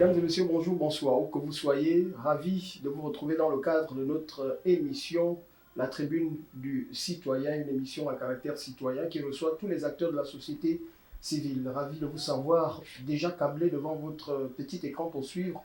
Mesdames et messieurs, bonjour, bonsoir, où que vous soyez, ravi de vous retrouver dans le cadre de notre émission La Tribune du Citoyen, une émission à caractère citoyen qui reçoit tous les acteurs de la société civile. Ravi de vous savoir déjà câblé devant votre petit écran pour suivre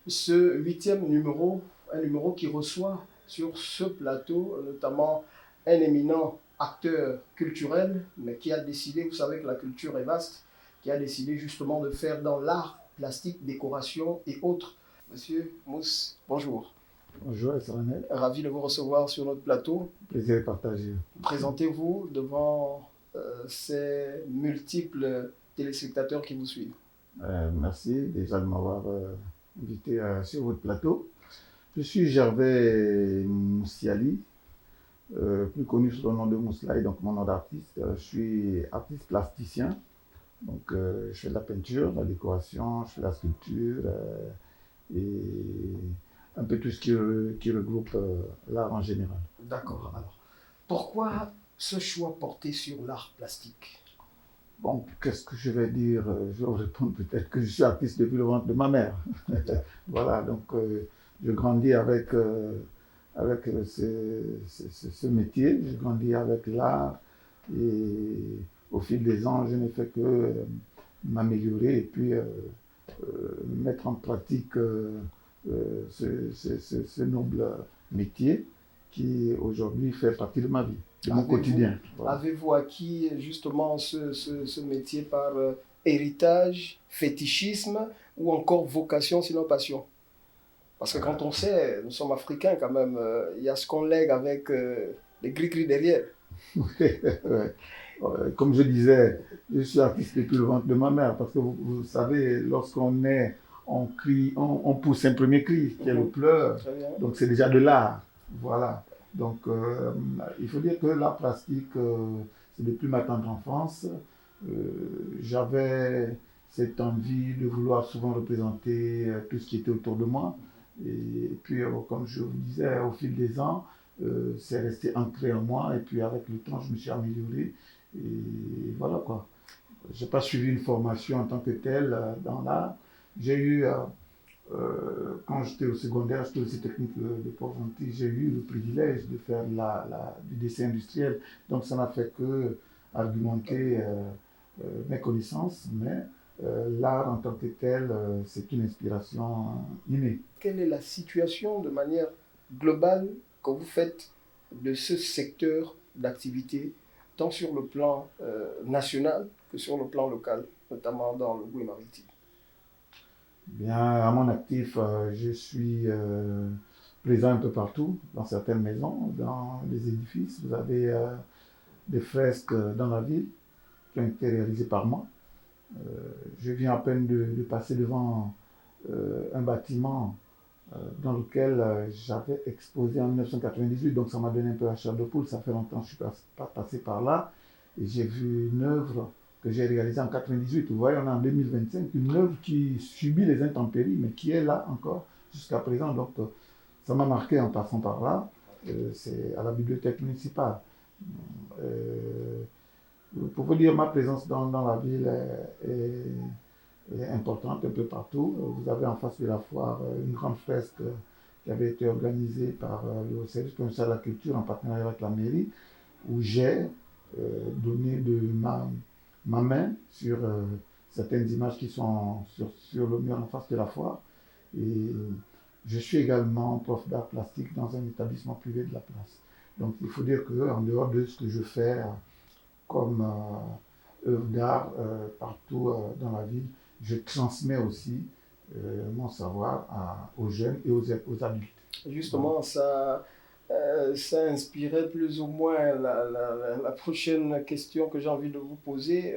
ce 8e numéro, un numéro qui reçoit sur ce plateau notamment un éminent acteur culturel, mais qui a décidé, vous savez que la culture est vaste, qui a décidé justement de faire dans l'art plastique, décoration et autres. Monsieur Mousse, bonjour. Bonjour, Esranel. Ravi de vous recevoir sur notre plateau. Plaisir de partager. Présentez-vous devant ces multiples téléspectateurs qui vous suivent. Merci déjà de m'avoir invité sur votre plateau. Je suis Gervais Moussiali, plus connu sous le nom de Mousslaï, donc mon nom d'artiste. Je suis artiste plasticien. Donc, je fais de la peinture, de la décoration, je fais de la sculpture et un peu tout ce qui regroupe l'art en général. D'accord. Alors, pourquoi ce choix porté sur l'art plastique? Bon, qu'est-ce que je vais dire? Je vais vous répondre peut-être que je suis artiste depuis le ventre de ma mère. Voilà, donc je grandis avec ce métier, je grandis avec l'art et au fil des ans, je n'ai fait que m'améliorer et puis mettre en pratique ce noble métier qui aujourd'hui fait partie de ma vie, de mon quotidien. Voilà. Avez-vous acquis justement ce métier par héritage, fétichisme ou encore vocation sinon passion? Parce que quand on sait, nous sommes africains quand même, il y a ce qu'on lègue avec les gris-gris derrière. Ouais. Comme je disais, je suis artiste depuis le ventre de ma mère parce que vous savez, lorsqu'on est, on crie, on pousse un premier cri qui est le pleur, donc c'est déjà de l'art. Voilà. Donc il faut dire que l'art plastique, c'est depuis ma tendre enfance. J'avais cette envie de vouloir souvent représenter tout ce qui était autour de moi. Et puis, comme je vous disais, au fil des ans, c'est resté ancré en moi. Et puis, avec le temps, je me suis amélioré. Et voilà quoi. Je n'ai pas suivi une formation en tant que telle dans l'art. J'ai eu, quand j'étais au secondaire, j'étais aussi technique de Port-Gentil, j'ai eu le privilège de faire du dessin industriel. Donc, ça n'a fait que argumenter mes connaissances, mais l'art en tant que tel, c'est une inspiration innée. Quelle est la situation de manière globale que vous faites de ce secteur d'activité, tant sur le plan national que sur le plan local, notamment dans le Gouye maritime? Bien, à mon actif, je suis présent un peu partout, dans certaines maisons, dans les édifices. Vous avez des fresques dans la ville qui ont été réalisées par moi. Je viens à peine de passer devant un bâtiment dans lequel j'avais exposé en 1998, donc ça m'a donné un peu la chair de poule. Ça fait longtemps que je ne suis pas passé par là. Et j'ai vu une œuvre que j'ai réalisée en 1998. Vous voyez, on est en 2025, une œuvre qui subit les intempéries, mais qui est là encore jusqu'à présent. Donc ça m'a marqué en passant par là. C'est à la bibliothèque municipale. Pour vous dire, ma présence dans la ville est importante un peu partout. Vous avez en face de la foire une grande fresque qui avait été organisée par le service provincial de la culture en partenariat avec la mairie, où j'ai donné de ma main sur certaines images qui sont sur le mur en face de la foire. Et je suis également prof d'art plastique dans un établissement privé de la place. Donc il faut dire qu'en dehors de ce que je fais comme œuvre d'art partout dans la ville, je transmets aussi mon savoir aux jeunes et aux adultes. Justement, ça inspirait plus ou moins la prochaine question que j'ai envie de vous poser.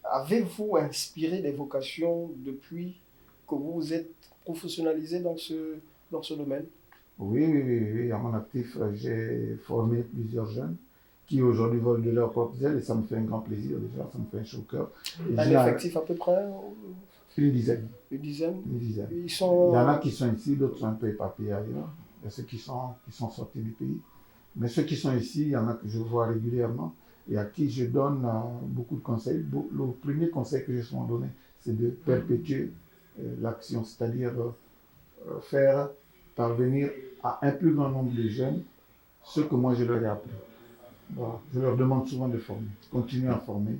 Avez-vous inspiré des vocations depuis que vous vous êtes professionnalisé dans ce domaine? Oui. À mon actif, j'ai formé plusieurs jeunes qui aujourd'hui volent de leurs propres ailes et ça me fait un grand plaisir déjà, ça me fait un chaud au cœur. Un effectif à peu près? Une dizaine. Une dizaine? Une dizaine. Il y en a qui sont ici, d'autres sont un peu éparpillés ailleurs. Il y a ceux qui sont sortis du pays. Mais ceux qui sont ici, il y en a que je vois régulièrement et à qui je donne beaucoup de conseils. Le premier conseil que je souvent donné, c'est de perpétuer l'action, c'est-à-dire faire parvenir à un plus grand nombre de jeunes ce que moi je leur ai appris. Voilà. Je leur demande souvent de former, continuer à former,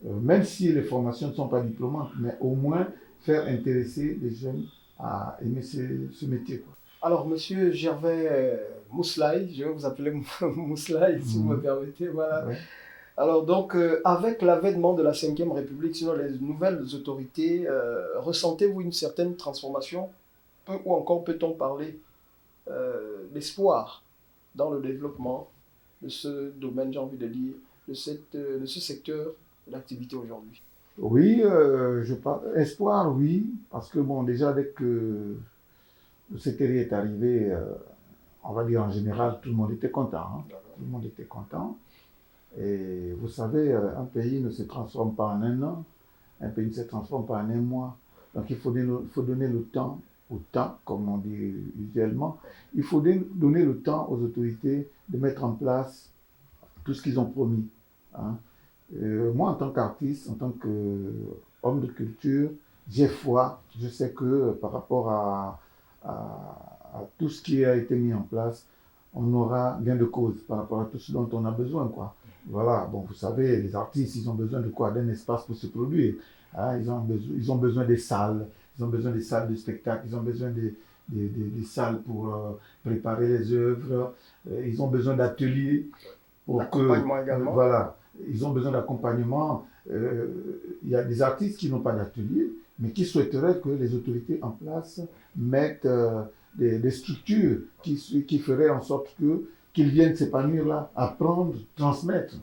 même si les formations ne sont pas diplômantes, mais au moins faire intéresser les jeunes à aimer ce métier, quoi. Alors, monsieur Gervais Mousslaï, je vais vous appeler Mousslaï si vous me permettez, voilà. Ouais. Alors donc, avec l'avènement de la Ve République, sinon les nouvelles autorités, ressentez-vous une certaine transformation ou encore peut-on parler d'espoir dans le développement de ce domaine, j'ai envie de dire, de ce secteur d'activité aujourd'hui? Oui, je parle espoir, oui, parce que bon, déjà dès que le CTRI est arrivé, on va dire en général, tout le monde était content, hein. Tout le monde était content. Et vous savez, un pays ne se transforme pas en un an, un pays ne se transforme pas en un mois. Donc il faut donner le temps au temps, comme on dit usuellement. Il faut donner le temps aux autorités de mettre en place tout ce qu'ils ont promis, hein. Moi, en tant qu'artiste, en tant qu'homme de culture, j'ai foi. Je sais que par rapport à tout ce qui a été mis en place, on aura gain de cause par rapport à tout ce dont on a besoin, quoi. Voilà, bon, vous savez, les artistes, ils ont besoin de quoi? D'un espace pour se produire, hein. Ils ont besoin des salles, ils ont besoin des salles de spectacle, ils ont besoin des salles pour préparer les œuvres, ils ont besoin d'ateliers pour que, L'accompagnement également. voilà, ils ont besoin d'accompagnement. Il y a des artistes qui n'ont pas d'atelier, mais qui souhaiteraient que les autorités en place mettent des structures qui feraient en sorte qu'ils viennent s'épanouir là, apprendre, transmettre.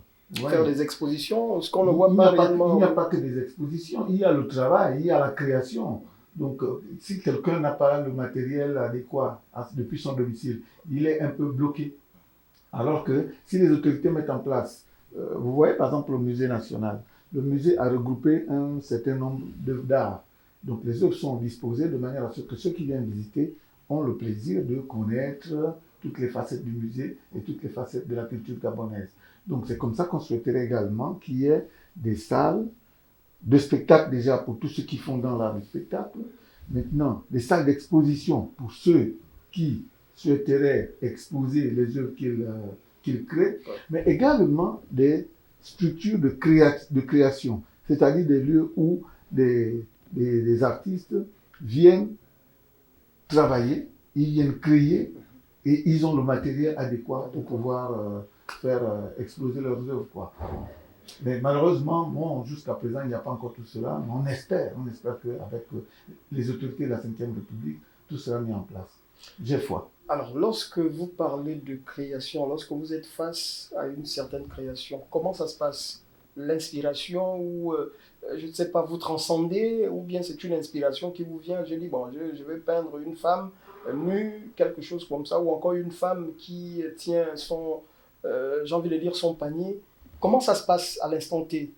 Ouais. Faire des expositions, ce qu'on ne voit pas réellement. Il n'y a pas que des expositions, il y a le travail, il y a la création. Donc, si quelqu'un n'a pas le matériel adéquat depuis son domicile, il est un peu bloqué. Alors que si les autorités mettent en place, vous voyez par exemple le musée national, le musée a regroupé un certain nombre d'œuvres d'art. Donc les œuvres sont disposées de manière à ce que ceux qui viennent visiter ont le plaisir de connaître toutes les facettes du musée et toutes les facettes de la culture gabonaise. Donc c'est comme ça qu'on souhaiterait également qu'il y ait des salles de spectacle déjà pour tous ceux qui font dans l'art du spectacle. Maintenant, des salles d'exposition pour ceux qui souhaiteraient exposer les œuvres qu'ils créent, mais également des structures de création, c'est-à-dire des lieux où des artistes viennent travailler, ils viennent créer et ils ont le matériel adéquat pour pouvoir faire exploser leurs œuvres, quoi. Mais malheureusement, bon, jusqu'à présent, il n'y a pas encore tout cela, mais on espère qu'avec les autorités de la Ve République, tout sera mis en place. J'ai foi. Alors, lorsque vous parlez de création, lorsque vous êtes face à une certaine création, comment ça se passe? L'inspiration ou, je ne sais pas, vous transcendez ou bien c'est une inspiration qui vous vient, je dis, bon, je vais peindre une femme nue, quelque chose comme ça, ou encore une femme qui tient son, j'ai envie de dire, son panier. Comment ça se passe à l'instant T?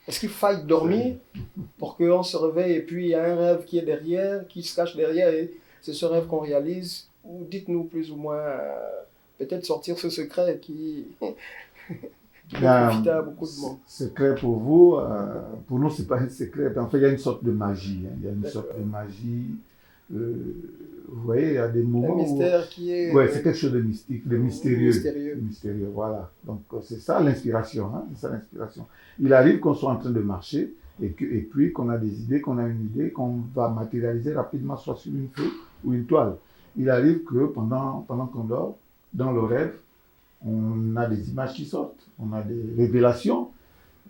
Est-ce qu'il faille dormir pour qu'on se réveille et puis il y a un rêve qui est derrière, qui se cache derrière et c'est ce rêve qu'on réalise? Ou dites-nous plus ou moins, peut-être sortir ce secret qui peut profiter à beaucoup de monde. Secret pour vous, pour nous, ce n'est pas un secret. En fait, il y a une sorte de magie. Hein. Il y a une sorte de magie. Vous voyez, il y a des moments. Un mystère qui est. Oui, c'est quelque chose de mystique, de mystérieux. Mystérieux, voilà. Donc, c'est ça l'inspiration. Hein. C'est ça l'inspiration. Il arrive qu'on soit en train de marcher et puis qu'on a des idées, qu'on a une idée, qu'on va matérialiser rapidement, soit sur une feuille ou une toile. Il arrive que pendant qu'on dort, dans le rêve, on a des images qui sortent, on a des révélations,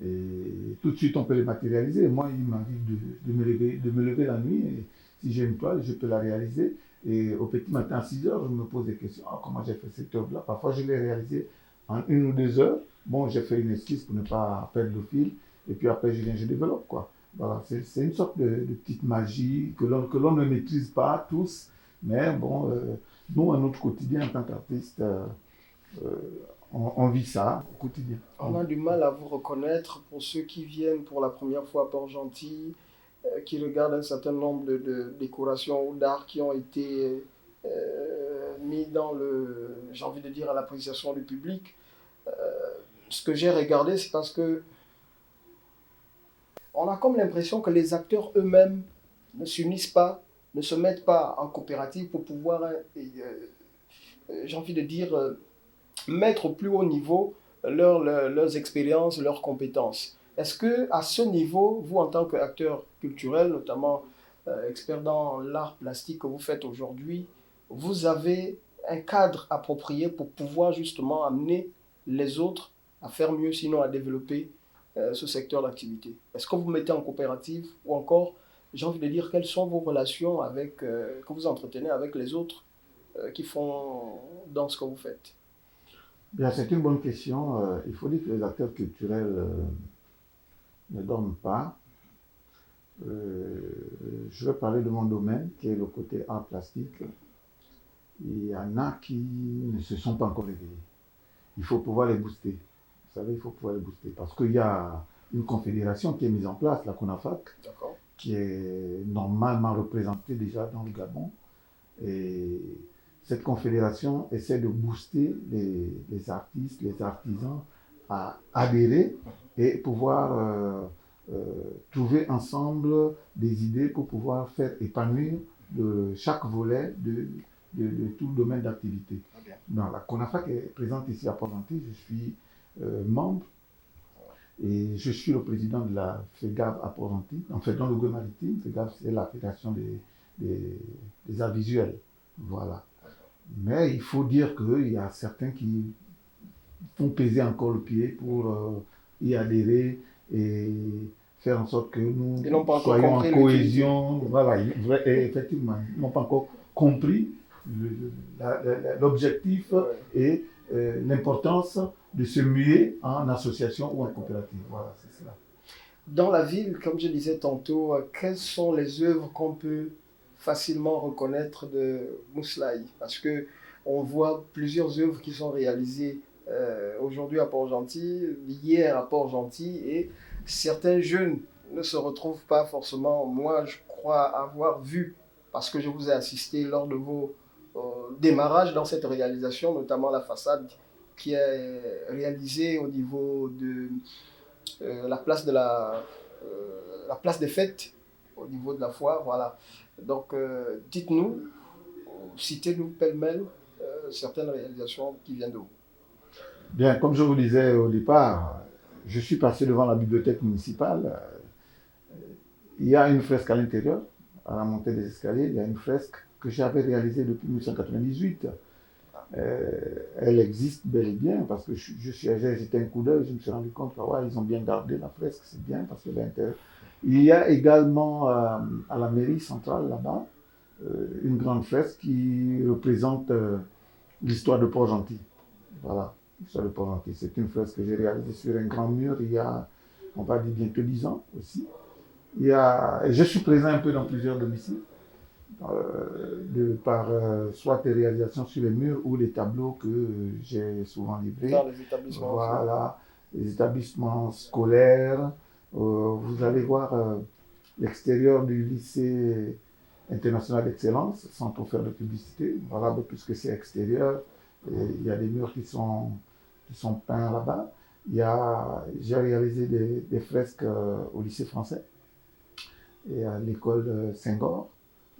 et tout de suite on peut les matérialiser. Moi, il m'arrive de me lever la nuit, et si j'ai une toile, je peux la réaliser. Et au petit matin à 6 heures, je me pose des questions. Ah, comment j'ai fait cette œuvre-là? Parfois, je l'ai réalisée en 1 ou 2 heures. Bon, j'ai fait une esquisse pour ne pas perdre le fil, et puis après, je développe, quoi. Voilà, c'est une sorte de petite magie que l'on ne maîtrise pas tous, mais bon, nous, à notre quotidien en tant qu'artiste, on vit ça au quotidien. On a du mal à vous reconnaître pour ceux qui viennent pour la première fois à Port-Gentil, qui regardent un certain nombre de décorations ou d'art qui ont été mis dans j'ai envie de dire, à l'appréciation du public. Ce que j'ai regardé, c'est parce que on a comme l'impression que les acteurs eux-mêmes ne s'unissent pas, ne se mettent pas en coopérative pour pouvoir, j'ai envie de dire, mettre au plus haut niveau leurs expériences, leurs compétences. Est-ce que à ce niveau, vous en tant qu'acteur culturel, notamment expert dans l'art plastique que vous faites aujourd'hui, vous avez un cadre approprié pour pouvoir justement amener les autres à faire mieux, sinon à développer ce secteur d'activité? Est-ce que vous mettez en coopérative ou encore, j'ai envie de dire, quelles sont vos relations avec, que vous entretenez avec les autres qui font dans ce que vous faites? Bien, c'est une bonne question. Il faut dire que les acteurs culturels ne dorment pas. Je vais parler de mon domaine, qui est le côté art plastique. Il y en a qui ne se sont pas encore réveillés. Il faut pouvoir les booster. Vous savez, il faut pouvoir les booster. Parce qu'il y a une confédération qui est mise en place, la CONAFAC, qui est normalement représentée déjà dans le Gabon. Et cette confédération essaie de booster les artistes, les artisans à adhérer et pouvoir trouver ensemble des idées pour pouvoir faire épanouir chaque volet de tout le domaine d'activité. Okay. La CONAFAC est présente ici à Port-Gentil, je suis membre et je suis le président de la FEGAV à Port-Gentil, en fait dans le Gouvernement maritime. FEGAV, c'est la Fédération des arts visuels. Voilà. Mais il faut dire qu'il y a certains qui font peser encore le pied pour y adhérer et faire en sorte que nous soyons en cohésion. Voilà, et effectivement, ils n'ont pas encore compris l'objectif et l'importance de se muer en association ou en coopérative. Voilà, c'est cela. Dans la ville, comme je disais tantôt, quelles sont les œuvres qu'on peut facilement reconnaître de Mousslaï? Parce qu'on voit plusieurs œuvres qui sont réalisées aujourd'hui à Port-Gentil, hier à Port-Gentil, et certains jeunes ne se retrouvent pas forcément. Moi, je crois avoir vu, parce que je vous ai assisté lors de vos démarrages dans cette réalisation, notamment la façade qui est réalisée au niveau de la place la place des fêtes, au niveau de la foire, voilà. Donc, dites-nous, citez-nous pêle-mêle certaines réalisations qui viennent de vous. Bien, comme je vous disais au départ, je suis passé devant la bibliothèque municipale. Il y a une fresque à l'intérieur, à la montée des escaliers, il y a une fresque que j'avais réalisée depuis 1998. Elle existe bel et bien parce que j'ai jeté un coup d'œil, je me suis rendu compte qu'ils ont bien gardé la fresque, c'est bien parce que l'intérieur. Il y a également à la mairie centrale là-bas une grande fresque qui représente l'histoire de Port-Gentil. Voilà, l'histoire de Port-Gentil. C'est une fresque que j'ai réalisée sur un grand mur il y a, on va dire, bientôt 10 ans aussi. Je suis présent un peu dans plusieurs domiciles. Par soit des réalisations sur les murs ou les tableaux que j'ai souvent livrés. Dans les établissements. Voilà, les établissements scolaires. Vous allez voir l'extérieur du lycée international d'excellence, sans trop faire de publicité. Voilà, puisque c'est extérieur. Il y a des murs qui sont peints là-bas. J'ai réalisé des fresques au lycée français et à l'école Senghor.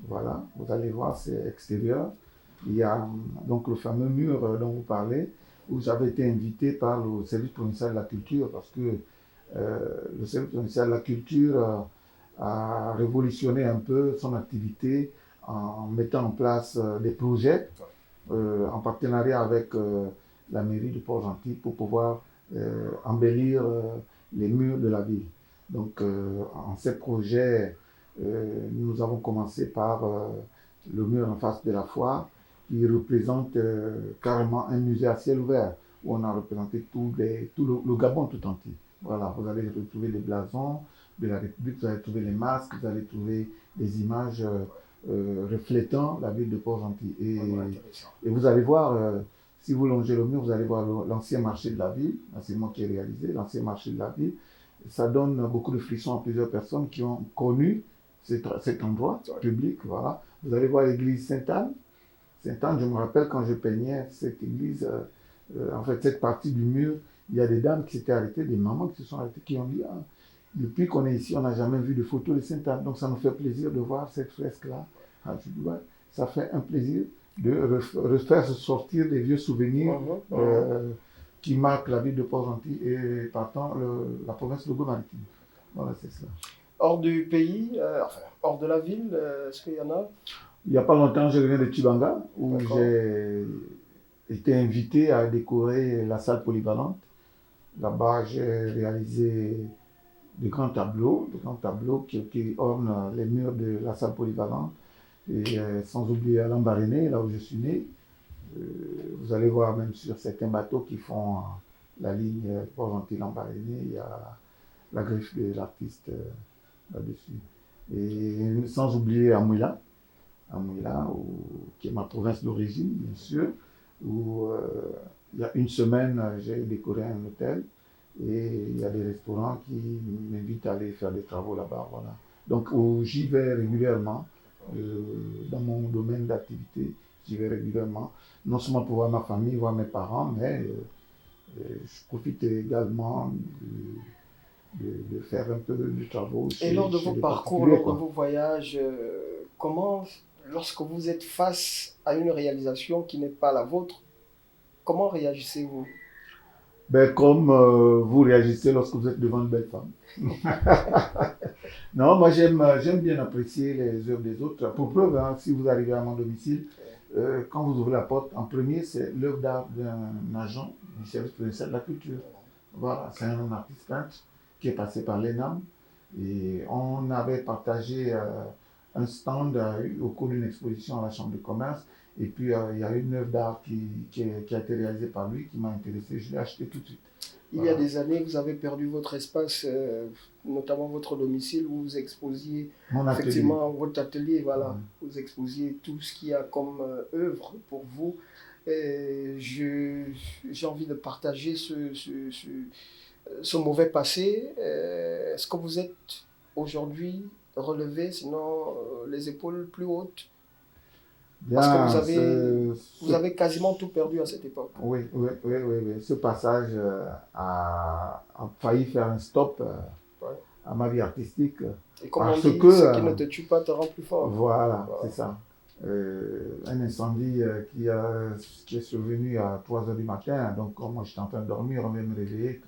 Voilà, vous allez voir, c'est extérieur. Il y a donc le fameux mur dont vous parlez, où j'avais été invité par le service provincial de la culture, parce que le service provincial de la culture a révolutionné un peu son activité en mettant en place des projets en partenariat avec la mairie de Port-Gentil pour pouvoir embellir les murs de la ville. Donc, en ces projets, nous avons commencé par le mur en face de la foire qui représente carrément un musée à ciel ouvert où on a représenté tout le Gabon tout entier. Voilà, vous allez retrouver les blasons de la République, vous allez trouver les masques, vous allez trouver des images reflétant la ville de Port-Gentil. Et vous allez voir, si vous longez le mur, vous allez voir l'ancien marché de la ville, c'est moi qui ai réalisé, l'ancien marché de la ville. Ça donne beaucoup de frissons à plusieurs personnes qui ont connu cet endroit public. Voilà. Vous allez voir l'église Sainte-Anne. Sainte-Anne, je me rappelle quand je peignais cette église, en fait, cette partie du mur, il y a des dames qui s'étaient arrêtées, des mamans qui se sont arrêtées, qui ont dit depuis qu'on est ici, on n'a jamais vu de photo de Sainte-Anne. Donc ça nous fait plaisir de voir cette fresque-là à Dubaï. Ça fait un plaisir de refaire sortir des vieux souvenirs qui marquent la ville de Port-Gentil et partant la province de Logo-Maritime. Voilà, c'est ça. Hors du pays, enfin, hors de la ville, est-ce qu'il y en a? Il n'y a pas longtemps, je reviens de Tibanga, où j'ai été invité à décorer la salle polyvalente. Là-bas, j'ai réalisé de grands tableaux qui ornent les murs de la salle polyvalente. Et sans oublier à Lambaréné, là où je suis né. Vous allez voir même sur certains bateaux qui font la ligne Port-Gentil-Lambaréné, il y a la griffe de l'artiste là-dessus. Et sans oublier Amouila, qui est ma province d'origine, bien sûr, où il y a une semaine, j'ai décoré un hôtel et il y a des restaurants qui m'invitent à aller faire des travaux là-bas. Voilà. Donc j'y vais régulièrement. Dans mon domaine d'activité, j'y vais régulièrement, non seulement pour voir ma famille, voir mes parents, mais je profite également de faire un peu de travaux. Et lors de vos parcours, lors de vos voyages, comment, lorsque vous êtes face à une réalisation qui n'est pas la vôtre, comment réagissez-vous? Ben, comme vous réagissez lorsque vous êtes devant une belle femme. Non, moi j'aime bien apprécier les œuvres des autres. Pour preuve, hein, si vous arrivez à mon domicile, quand vous ouvrez la porte, en premier, c'est l'œuvre d'art d'un agent du service provincial de la culture. Voilà, c'est un artiste peintre qui est passé par l'ENAM. Et on avait partagé un stand au cours d'une exposition à la Chambre de commerce. Et puis, il y a une œuvre d'art qui a été réalisée par lui, qui m'a intéressé. Je l'ai acheté tout de suite. Il y a des années, vous avez perdu votre espace, notamment votre domicile, où vous exposiez effectivement votre atelier. Voilà, vous exposiez tout ce qu'il y a comme œuvre pour vous. J'ai envie de partager ce mauvais passé. Est-ce que vous êtes aujourd'hui relevé, sinon les épaules plus hautes? Parce que vous avez quasiment tout perdu à cette époque. Oui. Ce passage a failli faire un stop à ma vie artistique. Et comme on dit, ce qui ne te tue pas te rend plus fort. Voilà. C'est ça. Un incendie qui est survenu à 3 h du matin. Donc, moi, j'étais en train de dormir, on vient me réveiller.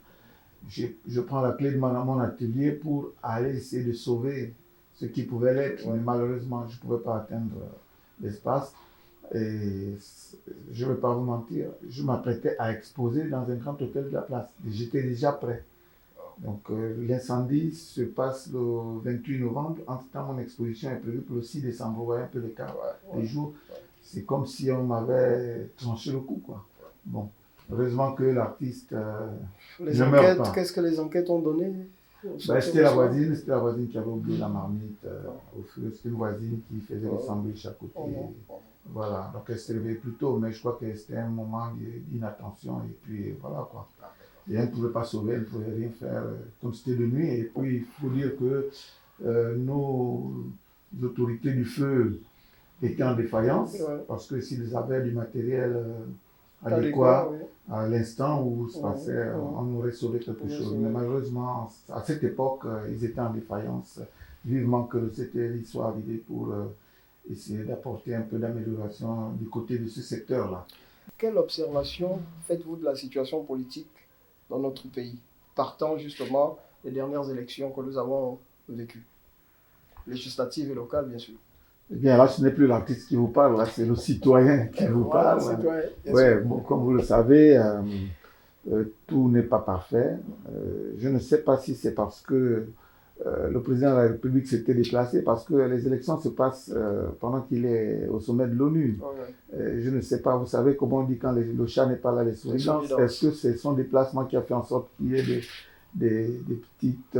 Je prends la clé de mon atelier pour aller essayer de sauver ce qui pouvait l'être. Mais malheureusement, je ne pouvais pas atteindre l'espace. Et je ne vais pas vous mentir, je m'apprêtais à exposer dans un grand hôtel de la place. J'étais déjà prêt. Donc l'incendie se passe le 28 novembre. Entre-temps, mon exposition est prévue pour le 6 décembre. Vous voyez un peu l'écart des jours. C'est comme si on m'avait tranché le cou, quoi. Bon, heureusement que l'artiste les enquêtes, qu'est-ce que les enquêtes ont donné? C'était la voisine qui avait oublié la marmite au feu. C'était une voisine qui faisait des sandwichs à côté. Voilà, donc elle s'est réveillée plus tôt, mais je crois que c'était un moment d'inattention et puis voilà quoi. Et elle ne pouvait pas sauver, elle ne pouvait rien faire, comme c'était de nuit. Et puis il faut dire que nos autorités du feu étaient en défaillance, parce que s'ils avaient du matériel adéquat à l'instant où se passait, on aurait sauvé quelque chose. Mais malheureusement, à cette époque, ils étaient en défaillance. Vivement que cette y soit arrivé pour essayer d'apporter un peu d'amélioration du côté de ce secteur-là. Quelle observation faites-vous de la situation politique dans notre pays, partant justement des dernières élections que nous avons vécues, législatives et locales, bien sûr? Eh bien, là, ce n'est plus l'artiste qui vous parle, là, c'est le citoyen qui vous parle. Bon, comme vous le savez, tout n'est pas parfait. Je ne sais pas si c'est parce que le président de la République s'était déplacé, parce que les élections se passent pendant qu'il est au sommet de l'ONU. Je ne sais pas, vous savez comment on dit quand le chat n'est pas là, les souris dansent. Est-ce que c'est son déplacement qui a fait en sorte qu'il y ait des petites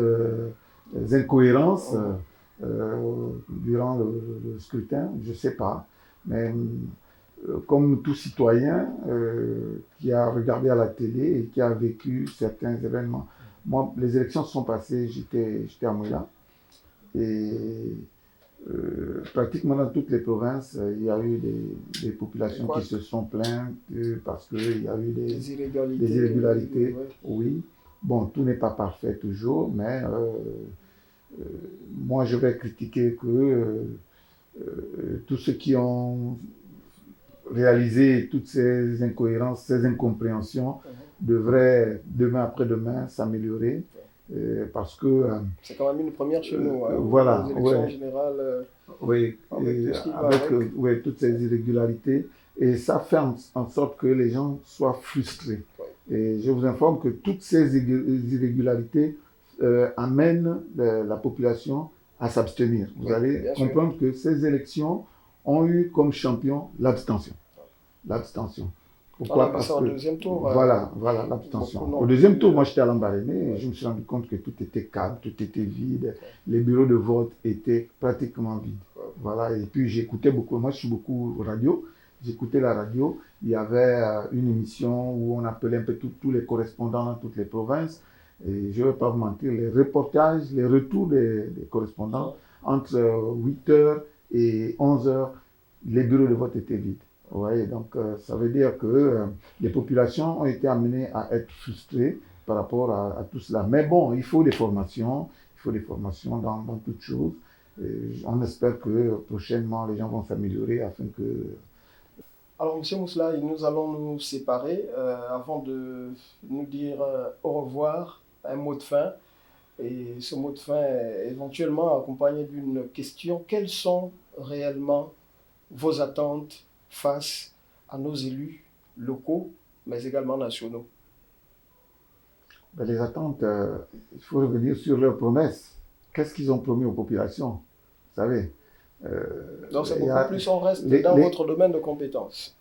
incohérences durant le scrutin? Je ne sais pas. Mais comme tout citoyen qui a regardé à la télé et qui a vécu certains événements, moi, les élections se sont passées, j'étais à Mouila, et pratiquement dans toutes les provinces, il y a eu des populations qui se sont plaintes parce qu'il y a eu des irrégularités. Oui, Bon, tout n'est pas parfait toujours, mais moi je vais critiquer que tous ceux qui ont réalisé toutes ces incohérences, ces incompréhensions devraient demain après-demain s'améliorer parce que c'est quand même une première chez nous, hein, voilà, les élections ouais, générales, oui, avec tout ce qui va avec avec. ouais, toutes ces irrégularités et ça fait en sorte que les gens soient frustrés. Ouais. Et je vous informe que toutes ces irrégularités amènent la population à s'abstenir. Vous Oui, allez bien sûr. comprendre que ces élections ont eu comme champion l'abstention. L'abstention. On a Pourquoi? vu Parce ça au que deuxième tour. voilà, Beaucoup l'abstention. n'ont Au deuxième pu, tour, moi j'étais à Lambaréné et ouais. je me suis rendu compte que tout était calme, tout était vide, les bureaux de vote étaient pratiquement vides. Ouais. Voilà, et puis j'écoutais beaucoup, moi je suis beaucoup radio, j'écoutais la radio, il y avait une émission où on appelait un peu tous les correspondants dans toutes les provinces, et je ne vais pas vous mentir, les reportages, les retours des correspondants, entre 8h et 11h, les bureaux de vote étaient vides. Ouais, donc ça veut dire que les populations ont été amenées à être frustrées par rapport à tout cela. Mais bon, il faut des formations dans toutes choses. Et on espère que prochainement les gens vont s'améliorer afin que... Alors, M. Mousselay, nous allons nous séparer avant de nous dire au revoir, un mot de fin. Et ce mot de fin est éventuellement accompagné d'une question. Quelles sont réellement vos attentes face à nos élus locaux, mais également nationaux? Ben, les attentes, il faut revenir sur leurs promesses. Qu'est-ce qu'ils ont promis aux populations? Vous savez, donc c'est beaucoup plus, on reste dans votre domaine de compétences.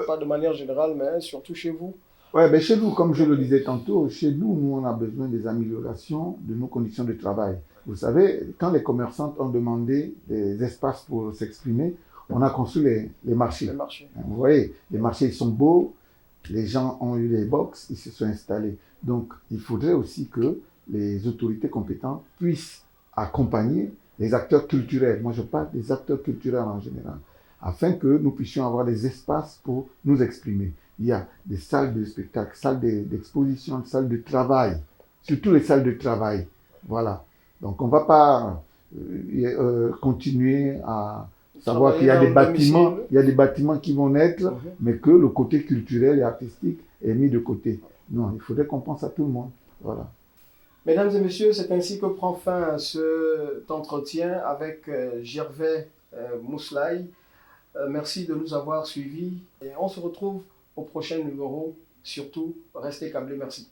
Pas de manière générale, mais surtout chez vous. Ouais, ben chez nous, comme je le disais tantôt, chez nous, on a besoin des améliorations de nos conditions de travail. Vous savez, quand les commerçantes ont demandé des espaces pour s'exprimer, on a construit les marchés. Les marchés. Vous voyez, les marchés ils sont beaux, les gens ont eu les box, ils se sont installés. Donc, il faudrait aussi que les autorités compétentes puissent accompagner les acteurs culturels. Moi, je parle des acteurs culturels en général, afin que nous puissions avoir des espaces pour nous exprimer. Il y a des salles de spectacle, salles d'exposition, salles de travail, surtout les salles de travail. Voilà. Donc, on ne va pas continuer à savoir qu'il y a des bâtiments, il y a des bâtiments qui vont naître, mais que le côté culturel et artistique est mis de côté. Non, il faudrait qu'on pense à tout le monde. Voilà. Mesdames et messieurs, c'est ainsi que prend fin cet entretien avec Gervais Mousselay. Merci de nous avoir suivis et on se retrouve au prochain numéro. Surtout, restez câblés. Merci.